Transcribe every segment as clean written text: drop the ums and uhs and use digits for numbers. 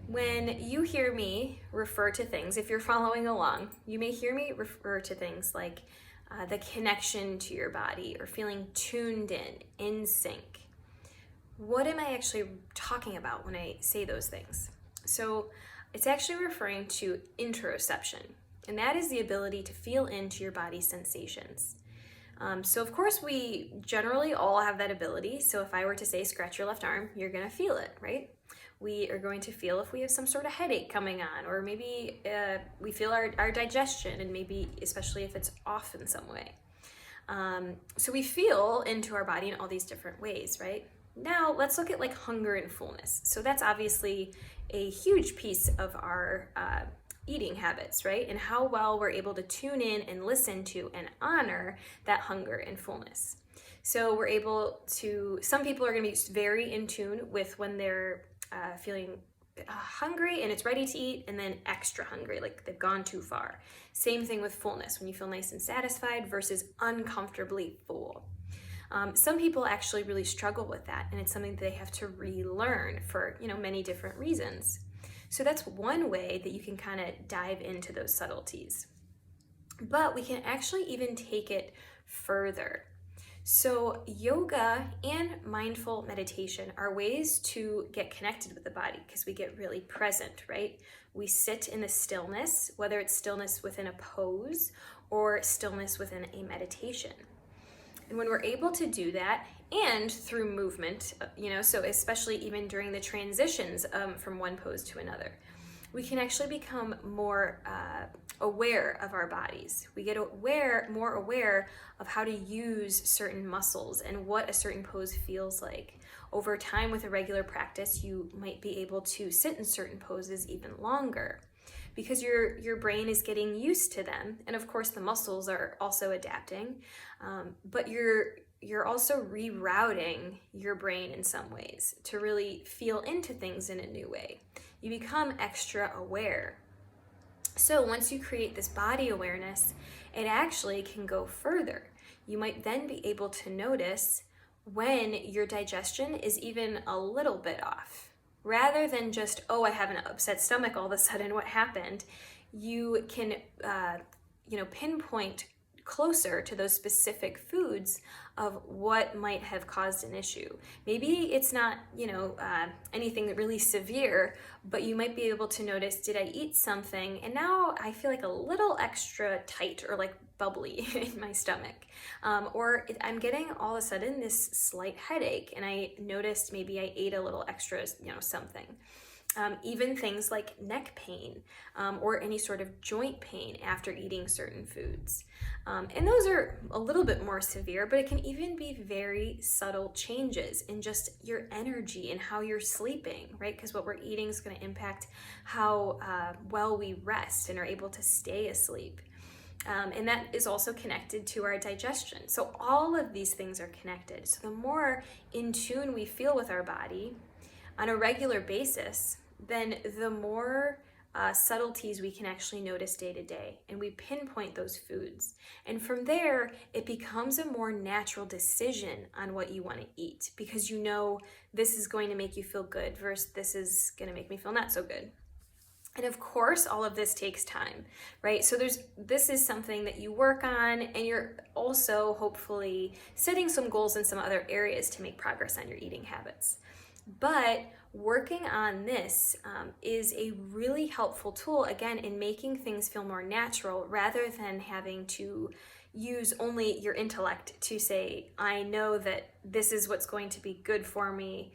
When you hear me refer to things, if you're following along, you may hear me refer to things like the connection to your body or feeling tuned in sync. What am I actually talking about when I say those things? So it's actually referring to interoception, and that is the ability to feel into your body's sensations. So of course we generally all have that ability. So if I were to say scratch your left arm, you're gonna feel it, right? We are going to feel if we have some sort of headache coming on, or maybe we feel our digestion, and maybe especially if it's off in some way. So we feel into our body in all these different ways, right? Now let's look at like hunger and fullness. So that's obviously a huge piece of our eating habits, right? And how well we're able to tune in and listen to and honor that hunger and fullness. So we're able to, some people are going to be very in tune with when they're feeling hungry and it's ready to eat, and then extra hungry, like they've gone too far. Same thing with fullness, when you feel nice and satisfied versus uncomfortably full. Some people actually really struggle with that, and it's something that they have to relearn for many different reasons. So that's one way that you can kind of dive into those subtleties. But we can actually even take it further. So yoga and mindful meditation are ways to get connected with the body, because we get really present, right? We sit in the stillness, whether it's stillness within a pose or stillness within a meditation. And when we're able to do that, and through movement, so especially even during the transitions from one pose to another, we can actually become more aware of our bodies. We get more aware of how to use certain muscles and what a certain pose feels like. Over time, with a regular practice, you might be able to sit in certain poses even longer, because your brain is getting used to them. And of course the muscles are also adapting, but you're also rerouting your brain in some ways to really feel into things in a new way. You become extra aware. So once you create this body awareness, it actually can go further. You might then be able to notice when your digestion is even a little bit off. Rather than just, oh, I have an upset stomach all of a sudden, what happened? You can, pinpoint closer to those specific foods of what might have caused an issue. Maybe it's not, anything really severe, but you might be able to notice, did I eat something and now I feel like a little extra tight or like bubbly in my stomach, or I'm getting all of a sudden this slight headache, and I noticed maybe I ate a little extra, something. Even things like neck pain or any sort of joint pain after eating certain foods. And those are a little bit more severe, but it can even be very subtle changes in just your energy and how you're sleeping, right? Because what we're eating is going to impact how well we rest and are able to stay asleep. And that is also connected to our digestion. So all of these things are connected. So the more in tune we feel with our body on a regular basis, then the more subtleties we can actually notice day to day, and we pinpoint those foods. And from there, it becomes a more natural decision on what you want to eat, because this is going to make you feel good versus this is going to make me feel not so good. And of course, all of this takes time, right? So this is something that you work on, and you're also hopefully setting some goals in some other areas to make progress on your eating habits. But working on this is a really helpful tool, again, in making things feel more natural, rather than having to use only your intellect to say, I know that this is what's going to be good for me,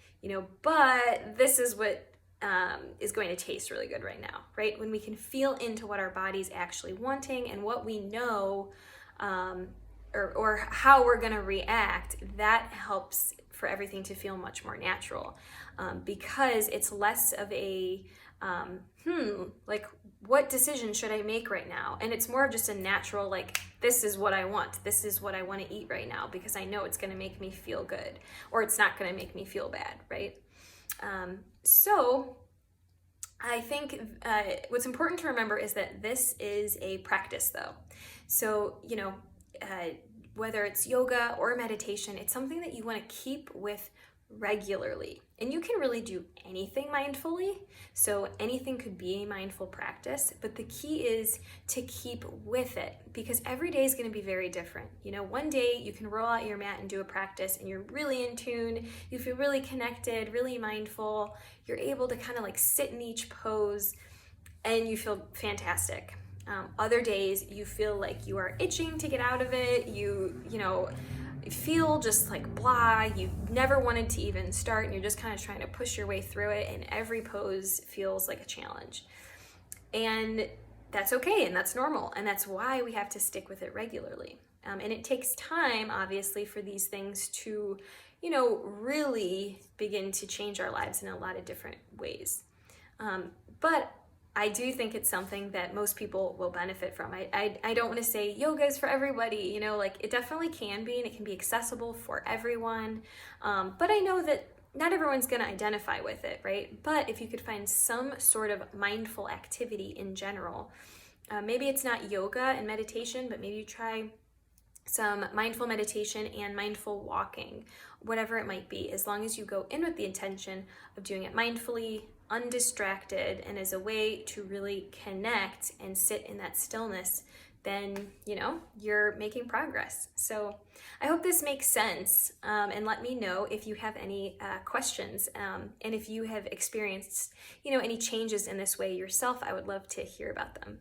but this is what is going to taste really good right now, right? When we can feel into what our body's actually wanting and what we know, or how we're going to react, that helps for everything to feel much more natural, because it's less of a like, what decision should I make right now? And it's more of just a natural, like, this is what I want. This is what I want to eat right now, because I know it's going to make me feel good, or it's not going to make me feel bad, right? So I think what's important to remember is that this is a practice, though. So, whether it's yoga or meditation, it's something that you want to keep with regularly. And you can really do anything mindfully. So anything could be a mindful practice, but the key is to keep with it, because every day is going to be very different. One day you can roll out your mat and do a practice and you're really in tune, you feel really connected, really mindful, you're able to kind of like sit in each pose and you feel fantastic. Other days you feel like you are itching to get out of it. You feel just like blah, you never wanted to even start, and you're just kind of trying to push your way through it, and every pose feels like a challenge. And that's okay, and that's normal, and that's why we have to stick with it regularly. And it takes time, obviously, for these things to, really begin to change our lives in a lot of different ways. But I do think it's something that most people will benefit from. I don't want to say yoga is for everybody, it definitely can be, and it can be accessible for everyone. But I know that not everyone's going to identify with it, right? But if you could find some sort of mindful activity in general, maybe it's not yoga and meditation, but maybe you try some mindful meditation and mindful walking, whatever it might be, as long as you go in with the intention of doing it mindfully, undistracted, and as a way to really connect and sit in that stillness, then you're making progress. So I hope this makes sense, and let me know if you have any questions, and if you have experienced any changes in this way yourself. I would love to hear about them.